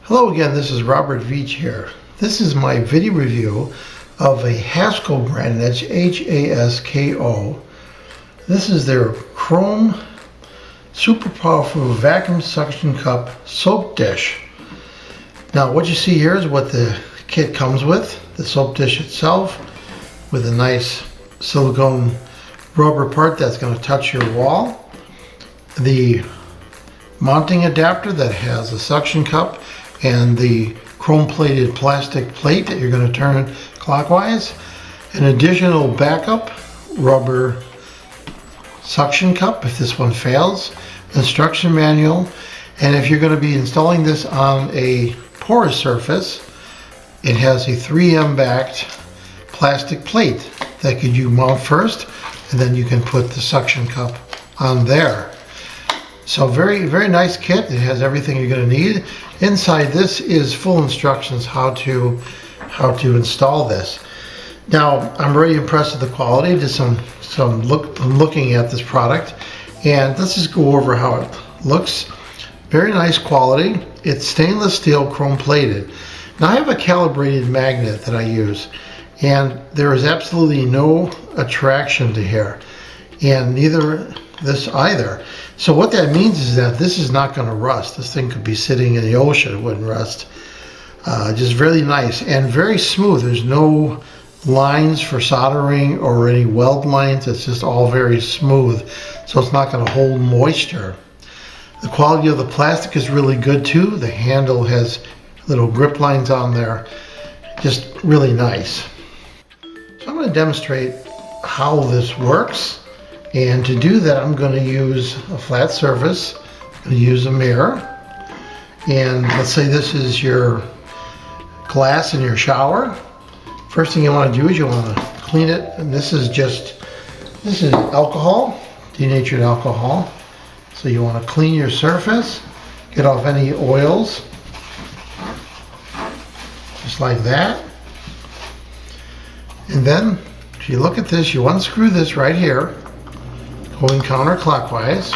Hello again, this is Robert Veach here. This is my video review of a HASKO brand, that's H-A-S-K-O. This is their chrome super powerful vacuum suction cup soap dish. Now what you see here is what the kit comes with. The soap dish itself with a nice silicone rubber part that's going to touch your wall. The mounting adapter that has a suction cup and the chrome plated plastic plate that you're going to turn clockwise. An additional backup rubber suction cup if this one fails. Instruction manual. And if you're going to be installing this on a porous surface, it has a 3M backed plastic plate that could you mount first, and then you can put the suction cup on there. So very nice kit. It has everything you're going to need. Inside this is full instructions how to install this. Now I'm really impressed with the quality. Just looking at this product, and let's just go over how it looks. Very nice quality. It's stainless steel chrome plated. Now I have a calibrated magnet that I use, and there is absolutely no attraction to here, and neither this either. So what that means is that this is not going to rust. This thing could be sitting in the ocean, it wouldn't rust. Just really nice and very smooth. There's no lines for soldering or any weld lines. It's just all very smooth, so it's not going to hold moisture. The quality of the plastic is really good too. The handle has little grip lines on there. Just really nice. So I'm going to demonstrate how this works. And to do that, I'm going to use a flat surface. I'm going to use a mirror. And let's say this is your glass in your shower. First thing you want to do is you want to clean it. And this is alcohol, denatured alcohol. So you want to clean your surface, get off any oils, just like that. And then, if you look at this, you unscrew this right here, going counterclockwise,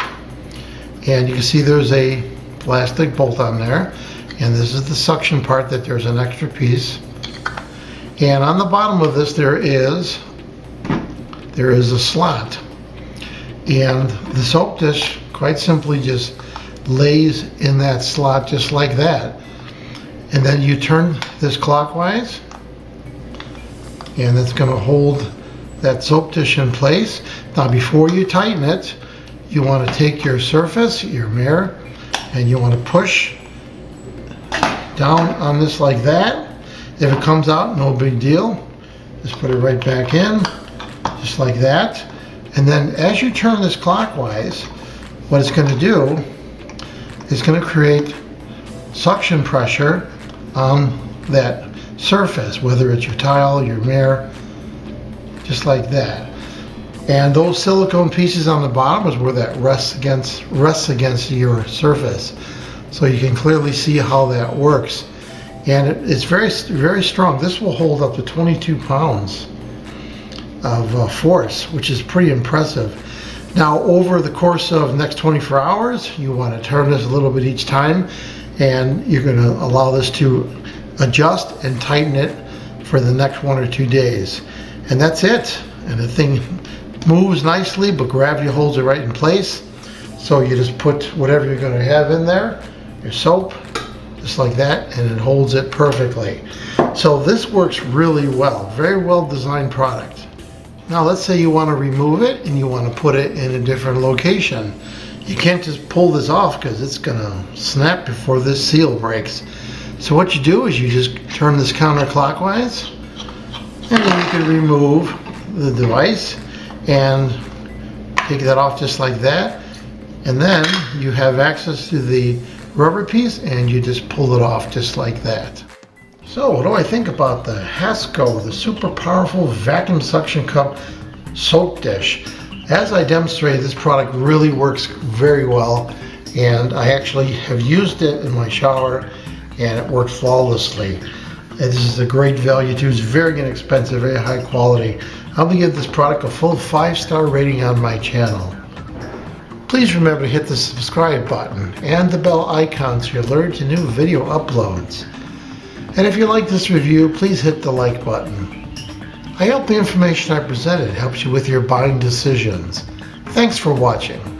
and you can see there's a plastic bolt on there, and this is the suction part that there's an extra piece. And on the bottom of this there is a slot, and the soap dish quite simply just lays in that slot just like that. And then you turn this clockwise, and it's going to hold that soap dish in place. Now before you tighten it, you want to take your surface, your mirror, and you want to push down on this like that. If it comes out, no big deal. Just put it right back in, just like that. And then as you turn this clockwise, what it's going to do is going to create suction pressure on that surface, whether it's your tile, your mirror, just like that. And those silicone pieces on the bottom is where that rests against your surface. So you can clearly see how that works. And it's very strong. This will hold up to 22 pounds of force, which is pretty impressive. Now over the course of the next 24 hours, you want to turn this a little bit each time, and you're going to allow this to adjust and tighten it for the next 1 or 2 days. And that's it. And the thing moves nicely, but gravity holds it right in place. So you just put whatever you're going to have in there, your soap, just like that, and it holds it perfectly. So this works really well. Very well designed product. Now let's say you want to remove it and you want to put it in a different location. You can't just pull this off because it's going to snap before this seal breaks. So what you do is you just turn this counterclockwise, and then you can remove the device and take that off just like that. And then you have access to the rubber piece, and you just pull it off just like that. So what do I think about the HASKO, the super powerful vacuum suction cup soap dish? As I demonstrated, this product really works very well, and I actually have used it in my shower, and it works flawlessly. And this is a great value too. It's very inexpensive, very high quality. I'm going to give this product a full 5-star rating on my channel. Please remember to hit the subscribe button and the bell icon so you're alerted to new video uploads. And if you like this review, please hit the like button. I hope the information I presented helps you with your buying decisions. Thanks for watching.